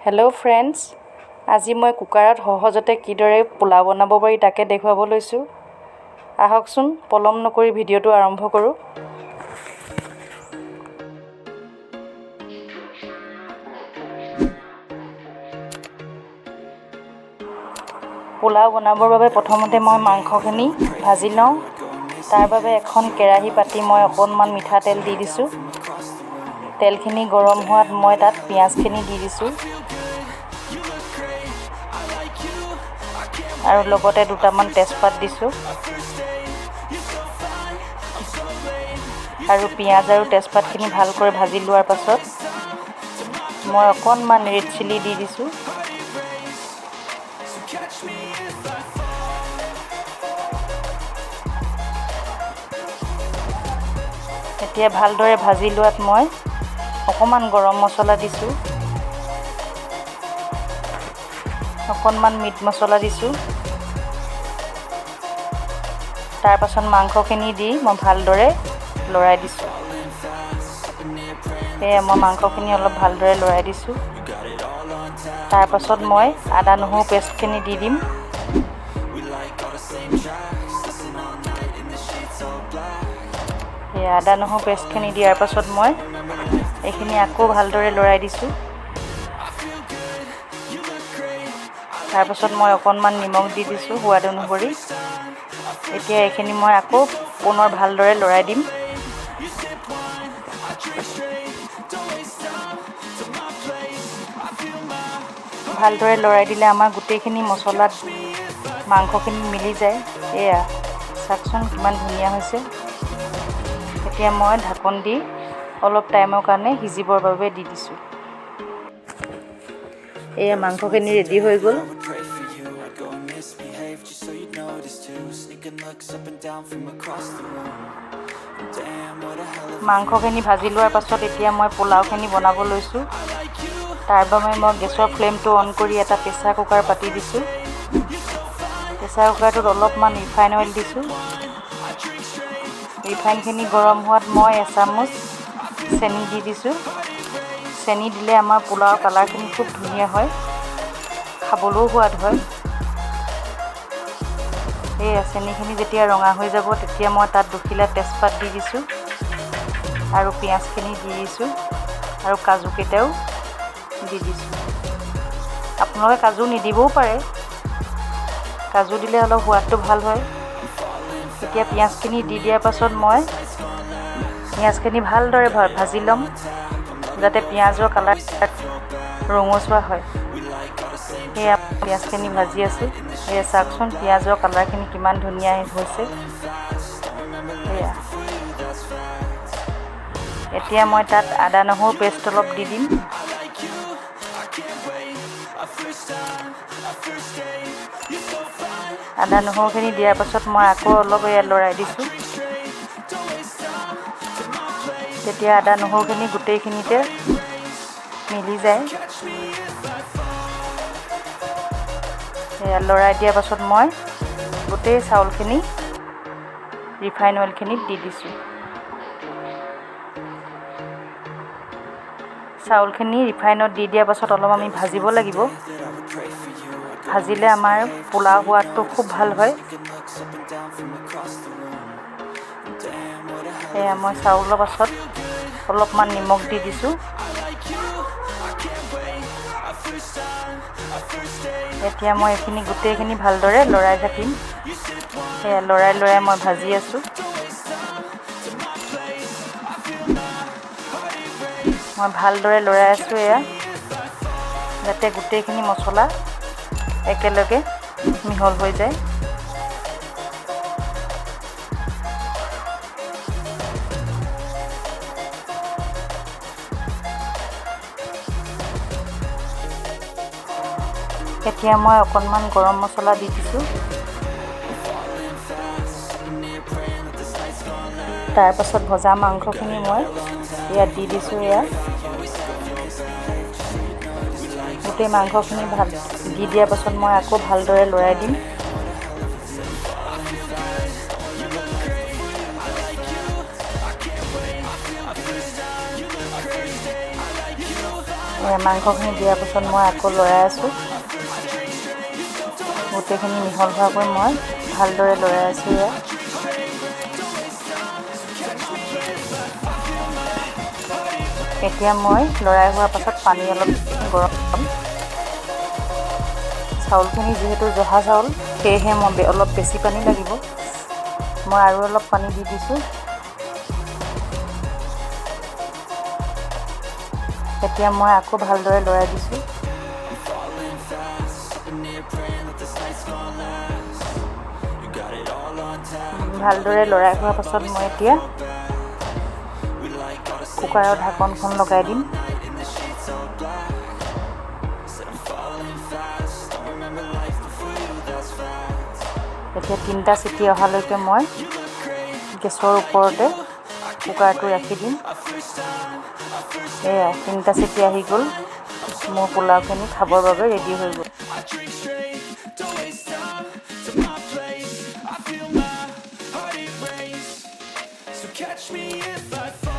Hello' friends, আজি মই কুকাৰত সহজতে কিদৰে পোলাও বনাব পাৰি তাকে দেখুৱাব লৈছোঁ। আহকচোন পলম নকৰি ভিডিঅ'টো আৰম্ভ কৰোঁ। পোলাও বনাবৰ বাবে প্ৰথমতে মই মাংসখিনি ভাজি লওঁ। তাৰ বাবে এখন কেৰাহী পাতি মই অকণমান মিঠাতেল দি দিছোঁ। তেলখিনি গৰম হোৱাত মই তাত পিঁয়াজখিনি দি দিছোঁ আৰু লগতে দুটামান তেজপাত দিছোঁ আৰু পিঁয়াজ আৰু তেজপাতখিনি ভালকৈ ভাজি লোৱাৰ পাছত মই অকণমান ৰেড চিলি দি দিছোঁ। এতিয়া ভালদৰে ভাজি লোৱাত মই অকণমান গৰম মছলা দিছোঁ, অকণমান মিট মছলা দিছোঁ। তাৰ পাছত মাংসখিনি দি মই ভালদৰে লৰাই দিছোঁ। সেয়ে মই মাংসখিনি অলপ ভালদৰে লৰাই দিছোঁ। তাৰ পাছত মই আদা নহৰু পেষ্টখিনি দি দিম। এই আদা নহৰু পেষ্টখিনি দিয়াৰ পাছত মই এইখিনি আকৌ ভালদৰে লৰাই দিছোঁ। তাৰপাছত মই অকণমান নিমখ দি দিছোঁ সোৱাদ অনুসৰি। এতিয়া এইখিনি মই আকৌ পুনৰ ভালদৰে লৰাই দিম। ভালদৰে লৰাই দিলে আমাৰ গোটেইখিনি মছলাত মাংসখিনি মিলি যায়। এয়া চাওকচোন কিমান ধুনীয়া হৈছে। এতিয়া মই ঢাকন দি অলপ টাইমৰ কাৰণে সিজিবৰ বাবে দি দিছোঁ। এয়া মাংসখিনি ৰেডি হৈ গ'ল। মাংসখিনি ভাজি লোৱাৰ পাছত এতিয়া মই পোলাওখিনি বনাব লৈছোঁ। তাৰ বাবে মই গেছৰ ফ্লেমটো অন কৰি এটা প্ৰেছাৰ কুকাৰ পাতি দিছোঁ। প্ৰেছাৰ কুকাৰটোত অলপমান ৰিফাইন অইল দিছোঁ। ৰিফাইনখিনি গৰম হোৱাত মই এচামুচ চেনি দি দিছোঁ। চেনি দিলে আমাৰ পোলাওৰ কালাৰখিনি খুব ধুনীয়া হয়, খাবলৈও সোৱাদ হয়। এই চেনিখিনি যেতিয়া ৰঙা হৈ যাব তেতিয়া মই তাত দুখিলা তেজপাত দি দিছোঁ আৰু পিঁয়াজখিনি দি দিছোঁ আৰু কাজুকেইটাও দি দিছোঁ। আপোনালোকে কাজু নিদিবও পাৰে, কাজু দিলে অলপ সোৱাদটো ভাল হয়। এতিয়া পিঁয়াজখিনি দি দিয়াৰ পাছত মই পিঁয়াজখিনি ভালদৰে ভাজি ল'ম যাতে পিঁয়াজৰ কালাৰ ৰঙচুৱা হয়। সেয়া পিঁয়াজখিনি ভাজি আছোঁ। সেয়া চাওকচোন পিঁয়াজৰ কালাৰখিনি কিমান ধুনীয়া হৈছে। সেয়া এতিয়া মই তাত আদা নহৰু পেষ্ট অলপ দি দিম। আদা নহৰুখিনি দিয়াৰ পাছত মই আকৌ অলপ লৰাই দিছোঁ। তেতিয়া আদা নহৰুখিনি গোটেইখিনিতে মিলি যায়। লৰাই দিয়াৰ পাছত মই গোটেই চাউলখিনি ৰিফাইন অইলখিনিত দি দিছোঁ। চাউলখিনি ৰিফাইনত দি দিয়াৰ পাছত অলপ আমি ভাজিব লাগিব। ভাজিলে আমাৰ পোলাও সোৱাদটো খুব ভাল হয়। সেয়া মই চাউলৰ পাছত অলপমান নিমখ দি দিছোঁ। এতিয়া মই এইখিনি গোটেইখিনি ভালদৰে লৰাই থাকিম। সেয়া লৰাই মই ভাজি আছোঁ। মই ভালদৰে লৰাই আছোঁ এয়া যাতে গোটেইখিনি মছলা একেলগে মিহল হৈ যায়। এতিয়া মই অকণমান গৰম মছলা দি দিছোঁ। তাৰপাছত ভজা মাংসখিনি মই ইয়াত দি দিছোঁ। গোটেই মাংসখিনি দি দিয়াৰ পাছত মই আকৌ ভালদৰে লৰাই দিম। মাংসখিনি দিয়াৰ পাছত মই আকৌ লৰাই আছোঁ। গোটেইখিনি মিহল হোৱাকৈ মই ভালদৰে লৰাই আছোঁ। এতিয়া মই লৰাই হোৱাৰ পাছত পানী অলপ গৰম কৰিম। চাউলখিনি যিহেতু জহা চাউল, সেয়েহে মই অলপ বেছি পানী লাগিব। মই আৰু অলপ পানী দি দিছোঁ। এতিয়া মই আকৌ ভালদৰে লৰাই দিছোঁ। ভালদৰে লৰাই হোৱাৰ পাছত মই এতিয়া কুকাৰৰ ঢাকনখন লগাই দিম। এতিয়া 3টা চিটি অহালৈকে মই গেছৰ ওপৰতে কুকাৰটো ৰাখি দিম। এয়া 3টা চিটি আহি গ'ল। মোৰ পোলাওখিনি খাবৰ বাবে ৰেডি হৈ গ'ল। Catch me if I fall.